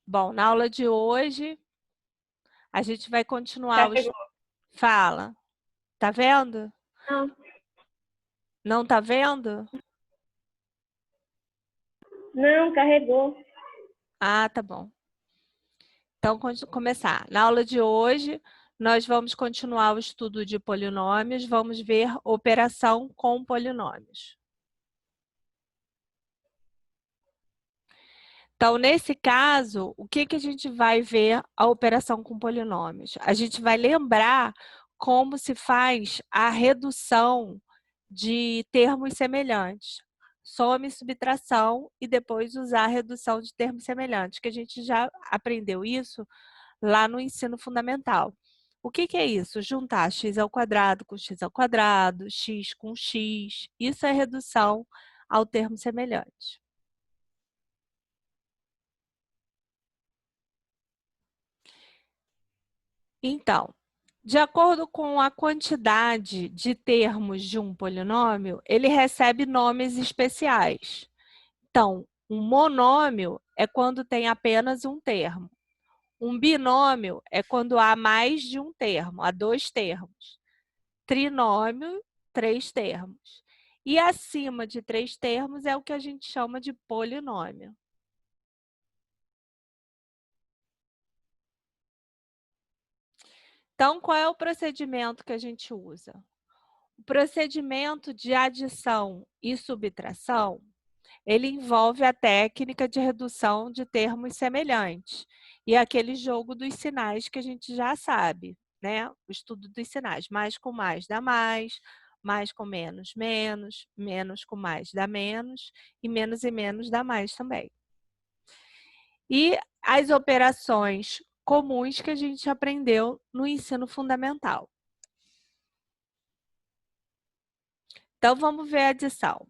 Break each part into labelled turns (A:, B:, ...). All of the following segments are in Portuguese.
A: Bom, na aula de hoje, a gente vai continuar os...
B: Carregou.
A: Fala. Tá vendo?
B: Não,
A: Não tá vendo?
B: não, carregou.
A: Ah, tá bom. Então, começar. Na aula de hoje, nós vamos continuar o estudo de polinômios, vamos ver operação com polinômios. Então, nesse caso, o que a gente vai ver a operação com polinômios? A gente vai lembrar como se faz a redução de termos semelhantes. Soma e subtração e depois usar a redução de termos semelhantes, que a gente já aprendeu isso lá no ensino fundamental. O que é isso? Juntar x ao quadrado com x ao quadrado, x com x. Isso é redução ao termo semelhante. Então, de acordo com a quantidade de termos de um polinômio, ele recebe nomes especiais. Então, um monômio é quando tem apenas um termo. Um binômio é quando há mais de um termo, há dois termos. Trinômio, três termos. E acima de três termos é o que a gente chama de polinômio. Então, qual é o procedimento que a gente usa? O procedimento de adição e subtração, ele envolve a técnica de redução de termos semelhantes e aquele jogo dos sinais que a gente já sabe, né? O estudo dos sinais. Mais com mais dá mais com menos, menos, menos com mais dá menos e menos dá mais também. E as operações comuns que a gente aprendeu no ensino fundamental. Então, vamos ver a adição.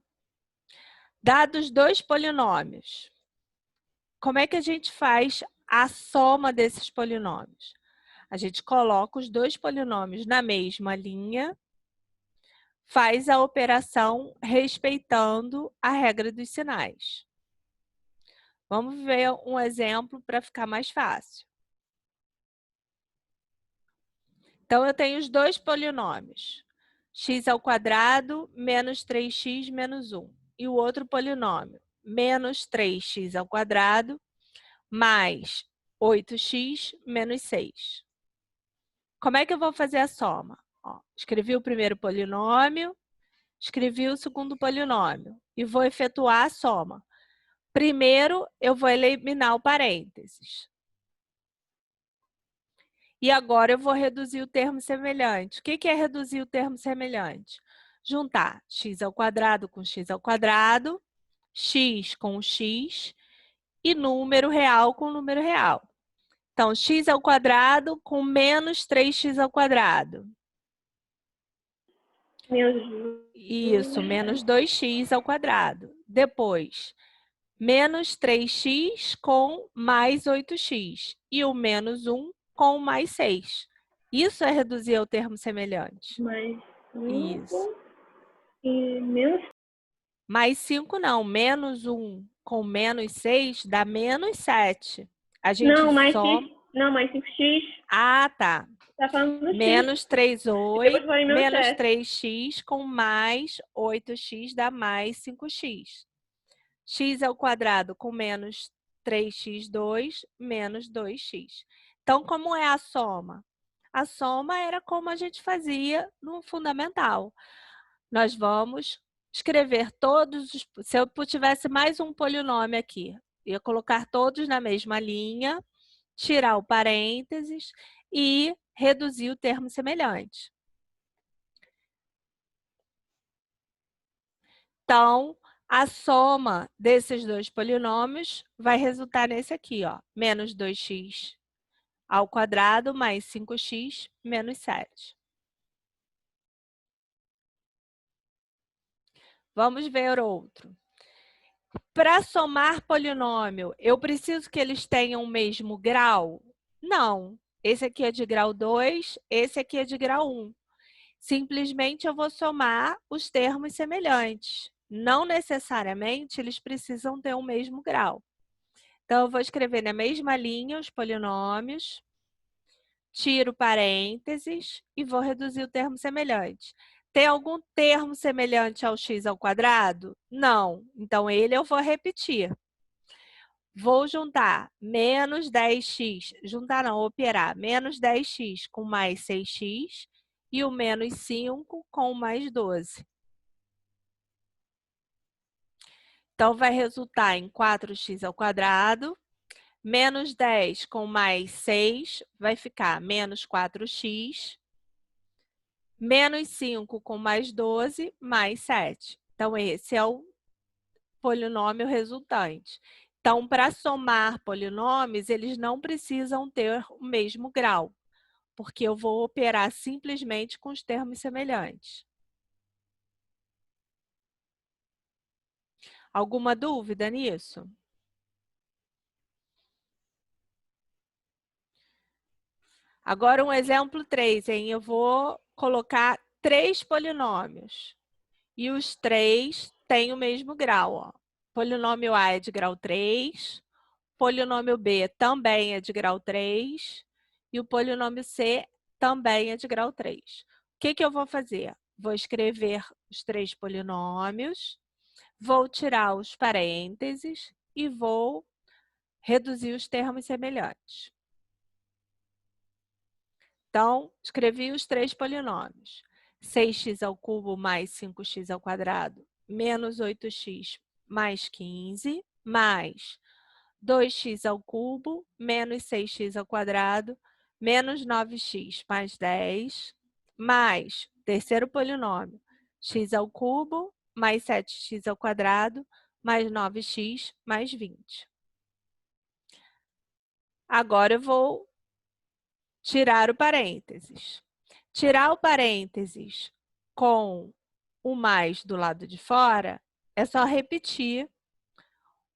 A: Dados dois polinômios, como é que a gente faz a soma desses polinômios? A gente coloca os dois polinômios na mesma linha, faz a operação respeitando a regra dos sinais. Vamos ver um exemplo para ficar mais fácil. Então, eu tenho os dois polinômios, x ao quadrado menos 3x menos 1. E o outro polinômio, menos 3x ao quadrado mais 8x menos 6. Como é que eu vou fazer a soma? Ó, escrevi o primeiro polinômio, escrevi o segundo polinômio e vou efetuar a soma. Primeiro, eu vou eliminar o parênteses. E agora eu vou reduzir o termo semelhante. O que é reduzir o termo semelhante? Juntar x ao quadrado com x ao quadrado, x com x e número real com número real. Então, x ao quadrado com menos 3x ao quadrado. Isso, menos 2x ao quadrado. Depois, menos 3x com mais 8x. E o menos 1 com mais 6. Isso é reduzir ao termo semelhante.
B: Mais 5
A: Isso.
B: e menos...
A: Mais 5 não, menos 1 com menos 6 dá menos 7. A gente
B: Não, mais
A: soma...
B: x. Não, mais 5x.
A: Ah, tá.
B: Tá falando do x.
A: Menos 3, 8,
B: Depois vai menos
A: menos
B: 7.
A: 3x com mais 8x dá mais 5x. X ao quadrado com menos 3x2, menos 2x. Então, como é a soma? A soma era como a gente fazia no fundamental. Nós vamos escrever todos os... Se eu tivesse mais um polinômio aqui, ia colocar todos na mesma linha, tirar o parênteses e reduzir o termo semelhante. Então, a soma desses dois polinômios vai resultar nesse aqui, ó, menos 2x ao quadrado mais 5x menos 7. Vamos ver outro. Para somar polinômio, eu preciso que eles tenham o mesmo grau? Não. Esse aqui é de grau 2, esse aqui é de grau 1. Simplesmente eu vou somar os termos semelhantes. Não necessariamente eles precisam ter o mesmo grau. Então, eu vou escrever na mesma linha os polinômios, tiro parênteses e vou reduzir o termo semelhante. Tem algum termo semelhante ao x ao quadrado? Não. Então, ele eu vou repetir. Vou juntar menos 10x, juntar não, operar, menos 10x com mais 6x e o menos 5 com mais 12. Então, vai resultar em 4x ao quadrado, menos 10 com mais 6 vai ficar menos 4x, menos 5 com mais 12, mais 7. Então, esse é o polinômio resultante. Então, para somar polinômios, eles não precisam ter o mesmo grau, porque eu vou operar simplesmente com os termos semelhantes. Alguma dúvida nisso? Agora, um exemplo 3, hein? Eu vou colocar 3 polinômios. E os 3 têm o mesmo grau, ó. Polinômio A é de grau 3, polinômio B também é de grau 3 e o polinômio C também é de grau 3. O que eu vou fazer? Vou escrever os 3 polinômios, vou tirar os parênteses e vou reduzir os termos semelhantes. Então, escrevi os 3 polinômios. 6x ao cubo mais 5x ao quadrado menos 8x mais 15, mais 2x ao cubo menos 6x ao quadrado menos 9x mais 10, mais terceiro polinômio, x ao cubo mais 7x ao quadrado mais 9x mais 20. Agora eu vou tirar o parênteses. Tirar o parênteses com o mais do lado de fora é só repetir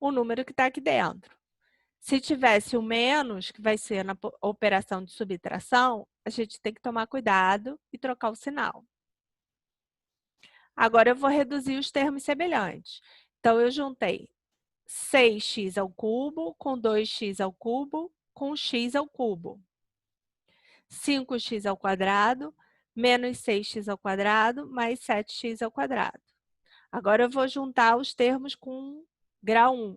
A: o número que está aqui dentro. Se tivesse o menos, que vai ser na operação de subtração, a gente tem que tomar cuidado e trocar o sinal. Agora eu vou reduzir os termos semelhantes. Então, eu juntei 6x ao cubo com 2x ao cubo com x ao cubo. 5x ao quadrado menos 6x ao quadrado mais 7x ao quadrado. Agora eu vou juntar os termos com grau 1.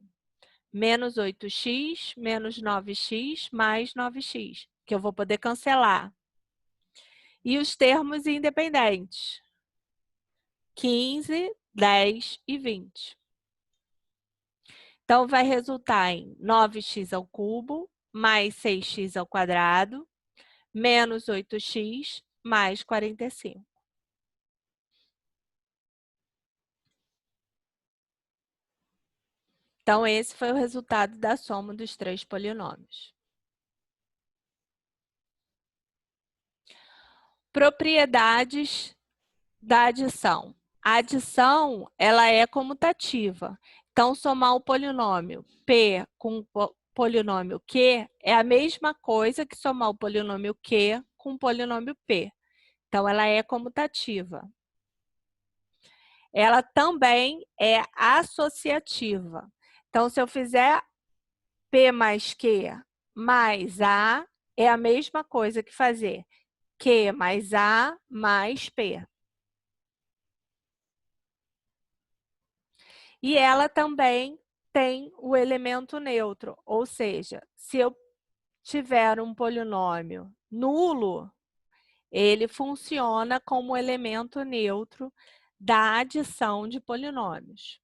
A: Menos 8x, menos 9x, mais 9x, que eu vou poder cancelar. E os termos independentes. 15, 10 e 20. Então, vai resultar em 9x ao cubo, mais 6x ao quadrado, menos 8x, mais 45. Então, esse foi o resultado da soma dos 3 polinômios. Propriedades da adição. A adição, ela é comutativa. Então, somar o polinômio P com o polinômio Q é a mesma coisa que somar o polinômio Q com o polinômio P. Então, ela é comutativa. Ela também é associativa. Então, se eu fizer P mais Q mais A, é a mesma coisa que fazer Q mais A mais P. E ela também tem o elemento neutro, ou seja, se eu tiver um polinômio nulo, ele funciona como elemento neutro da adição de polinômios.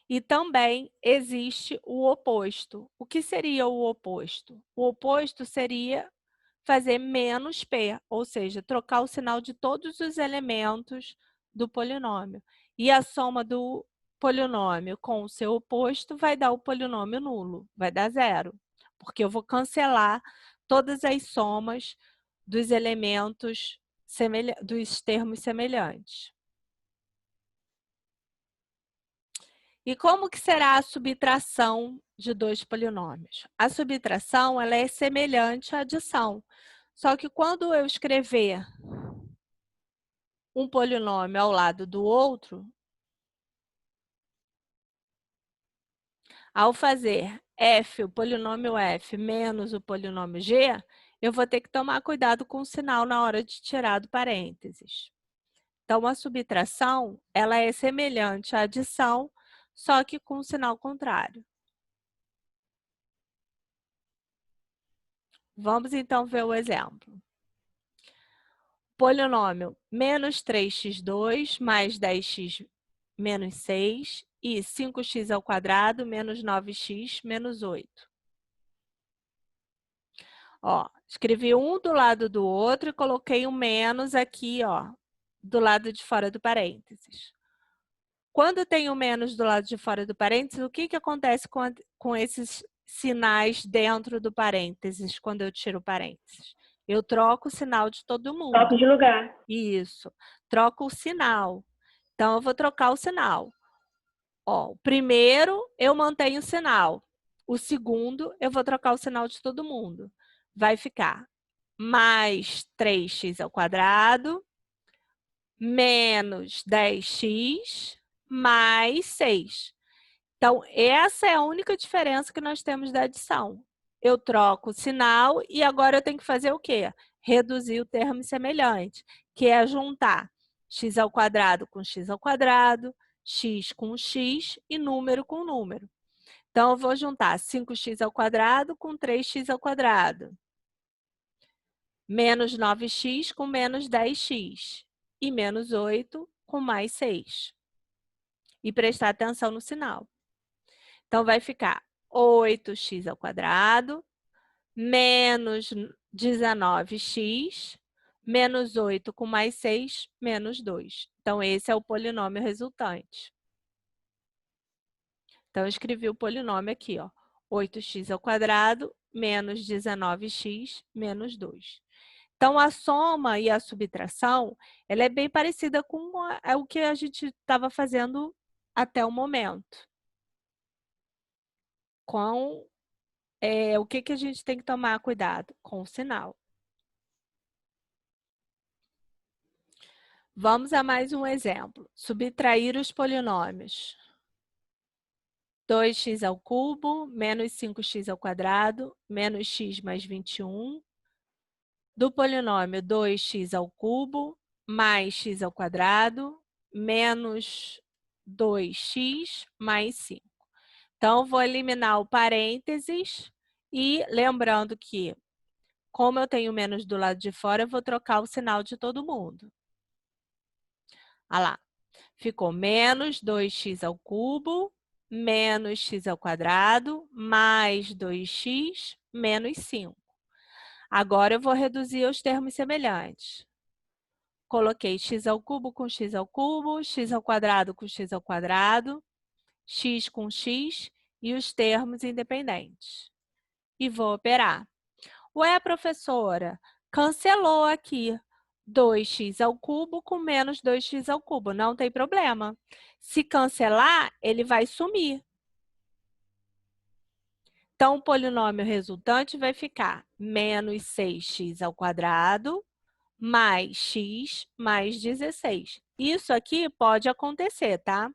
A: E também existe o oposto. O que seria o oposto? O oposto seria fazer menos P, ou seja, trocar o sinal de todos os elementos do polinômio. E a soma do polinômio com o seu oposto vai dar o polinômio nulo, vai dar zero, porque eu vou cancelar todas as somas dos elementos, dos termos semelhantes. E como que será a subtração de dois polinômios? A subtração, ela é semelhante à adição. Só que quando eu escrever um polinômio ao lado do outro, Ao fazer f, o polinômio f, menos o polinômio g, eu vou ter que tomar cuidado com o sinal na hora de tirar do parênteses. Então, a subtração, ela é semelhante à adição, só que com o sinal contrário. Vamos, então, ver o exemplo. Polinômio menos 3x2 mais 10x menos 6 e 5x ao quadrado menos 9x menos 8. Ó, escrevi um do lado do outro e coloquei um menos aqui, ó, do lado de fora do parênteses. Quando tem o menos do lado de fora do parênteses, o que acontece com esses sinais dentro do parênteses, quando eu tiro o parênteses? Eu troco o sinal de todo mundo.
B: Troca de lugar.
A: Isso, troco o sinal. Então, eu vou trocar o sinal. Ó, o primeiro, eu mantenho o sinal. O segundo, eu vou trocar o sinal de todo mundo. Vai ficar mais 3x ao quadrado, menos 10x, mais 6. Então, essa é a única diferença que nós temos da adição. Eu troco o sinal e agora eu tenho que fazer o quê? Reduzir o termo semelhante, que é juntar x ao quadrado com x ao quadrado, x com x e número com número. Então, eu vou juntar 5x ao quadrado com 3x ao quadrado, menos 9x com menos 10x e menos 8 com mais 6. E prestar atenção no sinal. Então, vai ficar 8x ao quadrado, menos 19x, menos 8 com mais 6, menos 2. Então, esse é o polinômio resultante. Então, eu escrevi o polinômio aqui, ó. 8x ao quadrado, menos 19x, menos 2. Então, a soma e a subtração, ela é bem parecida com o que a gente estava fazendo até o momento. Com o que a gente tem que tomar cuidado? Com o sinal. Vamos a mais um exemplo. Subtrair os polinômios. 2x ao cubo, menos 5x ao quadrado, menos x mais 21. Do polinômio 2x ao cubo, mais x ao quadrado, menos 2x mais 5. Então, vou eliminar o parênteses e lembrando que, como eu tenho menos do lado de fora, eu vou trocar o sinal de todo mundo. Olha lá, ficou menos 2x ao cubo, menos x ao quadrado, mais 2x, menos 5. Agora, eu vou reduzir os termos semelhantes. Coloquei x ao cubo com x ao cubo, x ao quadrado com x ao quadrado, x com x e os termos independentes. E vou operar. Ué, professora, cancelou aqui 2x ao cubo com menos 2x ao cubo. Não tem problema. Se cancelar, ele vai sumir. Então, o polinômio resultante vai ficar menos 6x ao quadrado mais x mais 16. Isso aqui pode acontecer, tá?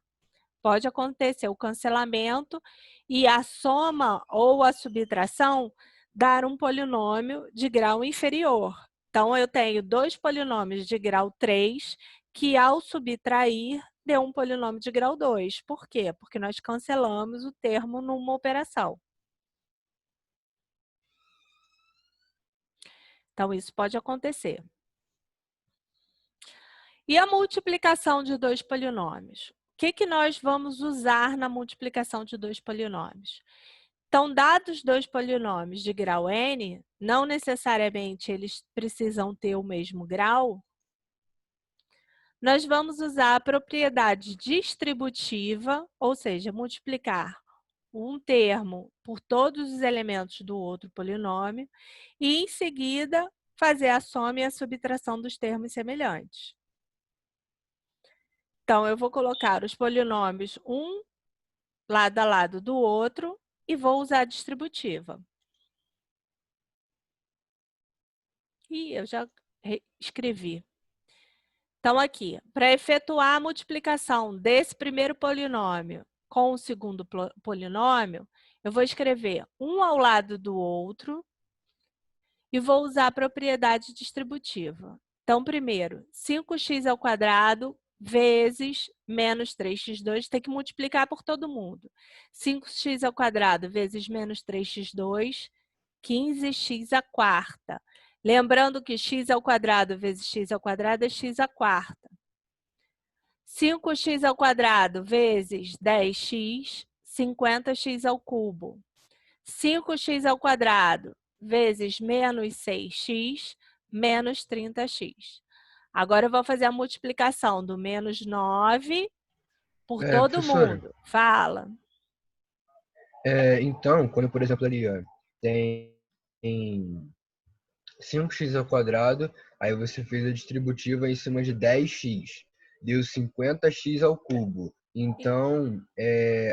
A: Pode acontecer o cancelamento e a soma ou a subtração dar um polinômio de grau inferior. Então, eu tenho dois polinômios de grau 3 que, ao subtrair, deu um polinômio de grau 2. Por quê? Porque nós cancelamos o termo numa operação. Então, isso pode acontecer. E a multiplicação de dois polinômios? O que nós vamos usar na multiplicação de dois polinômios? Então, dados dois polinômios de grau n, não necessariamente eles precisam ter o mesmo grau, nós vamos usar a propriedade distributiva, ou seja, multiplicar um termo por todos os elementos do outro polinômio e, em seguida, fazer a soma e a subtração dos termos semelhantes. Então, eu vou colocar os polinômios um lado a lado do outro e vou usar a distributiva. E eu já escrevi. Então, aqui, para efetuar a multiplicação desse primeiro polinômio com o segundo polinômio, eu vou escrever um ao lado do outro e vou usar a propriedade distributiva. Então, primeiro, 5x² vezes menos 3x2, tem que multiplicar por todo mundo. 5x² vezes menos 3x2, 15x². Lembrando que x² vezes x² é x². 5x² vezes 10x, 50x². 5x² vezes menos 6x, menos 30x. Agora eu vou fazer a multiplicação do menos 9 por todo
C: Professora,
A: mundo. Fala.
C: então, quando, por exemplo, ali ó, tem 5x², aí você fez a distributiva em cima de 10x, deu 50x². Então,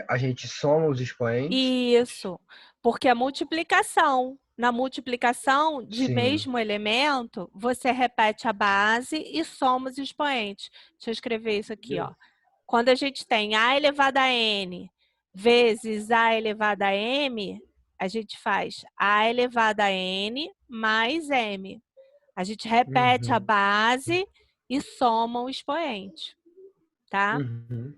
C: a gente soma os expoentes.
A: Isso, porque a multiplicação, na multiplicação de
C: Sim.
A: mesmo elemento, você repete a base e soma os expoentes. Deixa eu escrever isso aqui, ó. Quando a gente tem a elevado a n vezes a elevado a m, a gente faz a elevado a n mais m. A gente repete a
C: Uhum.
A: base e soma o expoente, tá?
C: Uhum.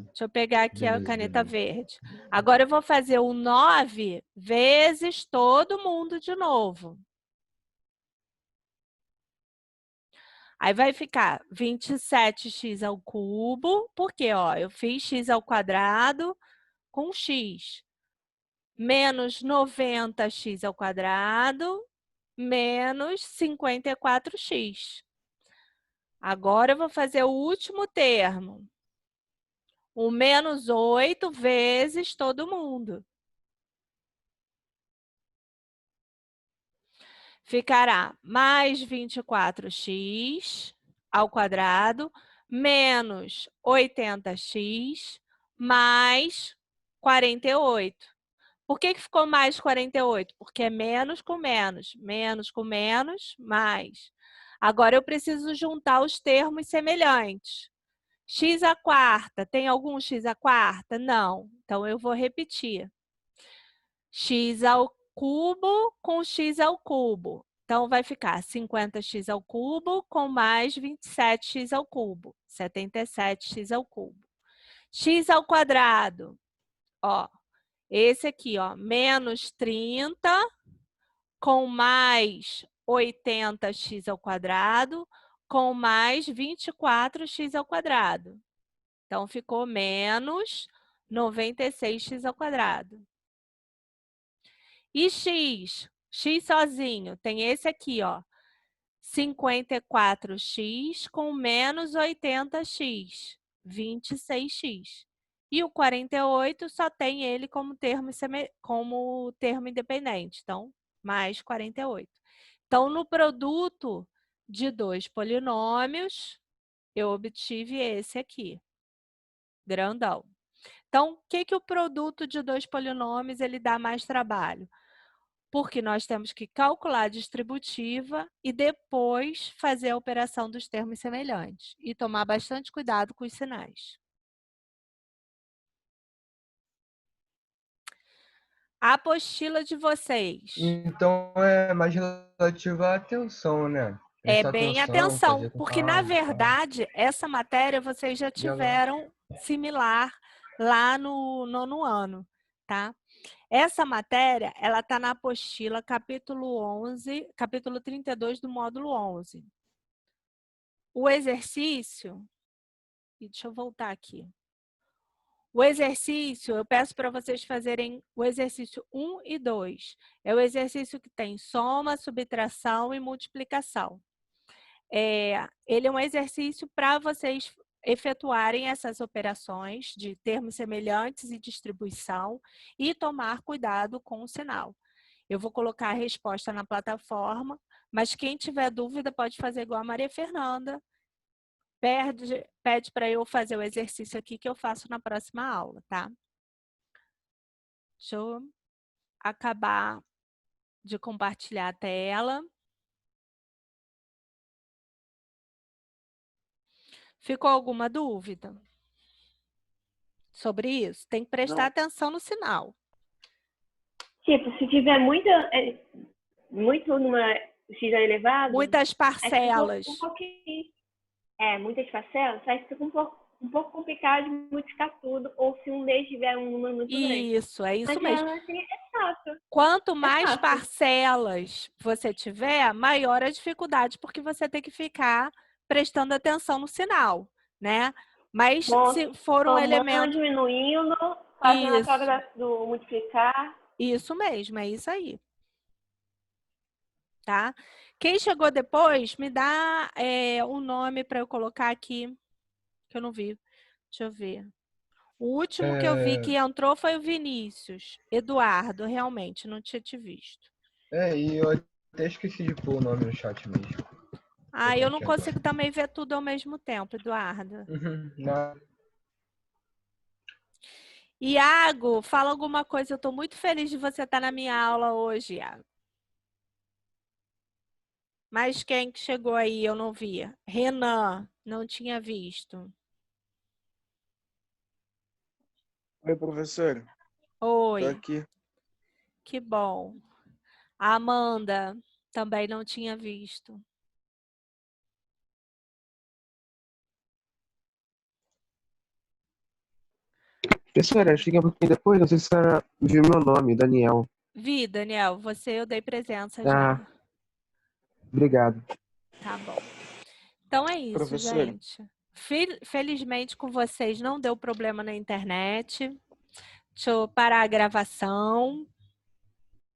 A: Deixa eu pegar aqui a
C: Beleza,
A: caneta
C: beleza.
A: verde. Agora eu vou fazer o 9 vezes todo mundo de novo. Aí vai ficar 27x², porque ó, eu fiz x² com x. Menos 90x² menos 54x. Agora eu vou fazer o último termo. O menos 8 vezes todo mundo. Ficará mais 24x² menos 80x mais 48. Por que ficou mais 48? Porque é menos com menos, mais. Agora eu preciso juntar os termos semelhantes. x², tem algum x²? Não. Então eu vou repetir. x² com x². Então vai ficar 50x³ com mais 27x³, 77x³. x², ó, esse aqui, ó, menos 30 com mais 80x² com mais 24x². Então, ficou menos 96x². E x? X sozinho, tem esse aqui, ó. 54x com menos 80x, 26x. E o 48 só tem ele como termo independente, então, mais 48. Então, no produto de dois polinômios, eu obtive esse aqui, grandão. Então, o que o produto de dois polinômios ele dá mais trabalho? Porque nós temos que calcular a distributiva e depois fazer a operação dos termos semelhantes. E tomar bastante cuidado com os sinais. A apostila de vocês.
C: Então, é mais relativo à atenção, né?
A: É
C: Prestar
A: bem
C: atenção,
A: atenção,
C: fazer com
A: porque, na
C: calma e tal.
A: verdade, essa matéria vocês já tiveram similar lá no 9º ano, tá? Essa matéria, ela está na apostila capítulo 11, capítulo 32 do módulo 11. O exercício... Deixa eu voltar aqui. O exercício, eu peço para vocês fazerem o exercício 1 e 2. É o exercício que tem soma, subtração e multiplicação. Ele é um exercício para vocês efetuarem essas operações de termos semelhantes e distribuição e tomar cuidado com o sinal. Eu vou colocar a resposta na plataforma, mas quem tiver dúvida pode fazer igual a Maria Fernanda. Pede para eu fazer o exercício aqui que eu faço na próxima aula, tá? Deixa eu acabar de compartilhar a tela. Ficou alguma dúvida? sobre isso. Tem que prestar
D: Não.
A: atenção no sinal.
B: Tipo, se tiver muito numa x elevado,
A: Muitas
B: aí fica
A: parcelas.
B: um pouquinho. Muitas parcelas, aí fica um pouco complicado de multiplicar tudo, ou se um deles tiver um número muito grande.
A: Isso, é isso
B: Mas
A: mesmo.
B: assim, é fácil.
A: Quanto mais
B: fácil.
A: parcelas você tiver, maior a dificuldade, porque você tem que ficar prestando atenção no sinal, né? Mas
B: Bom,
A: se for um
B: somando,
A: elemento...
B: diminuindo, fazendo a
A: Isso.
B: troca do multiplicar.
A: Isso mesmo, é isso aí. Tá? Quem chegou depois, me dá um nome para eu colocar aqui, que eu não vi. Deixa eu ver. O último que eu vi que entrou foi o Vinícius. Eduardo, realmente, não tinha te visto.
C: E eu até esqueci de pôr o nome no chat mesmo.
A: Ah, eu não
C: Aqui agora.
A: consigo também ver tudo ao mesmo tempo, Eduardo.
C: Não.
A: Iago, fala alguma coisa. Eu estou muito feliz de você estar na minha aula hoje, Iago. Mas quem que chegou aí? Eu não vi. Renan, não tinha visto.
D: Oi, professor.
A: Oi,
D: Tô aqui.
A: que bom. A Amanda, também não tinha visto.
E: Professora, cheguei um pouquinho depois, não sei se a senhora viu meu nome, Daniel.
A: Vi, Daniel, você eu dei presença
E: Ah,
A: já.
E: obrigado.
A: Tá bom. Então é isso,
D: Professor.
A: gente. Felizmente com vocês não deu problema na internet. Deixa eu parar a gravação.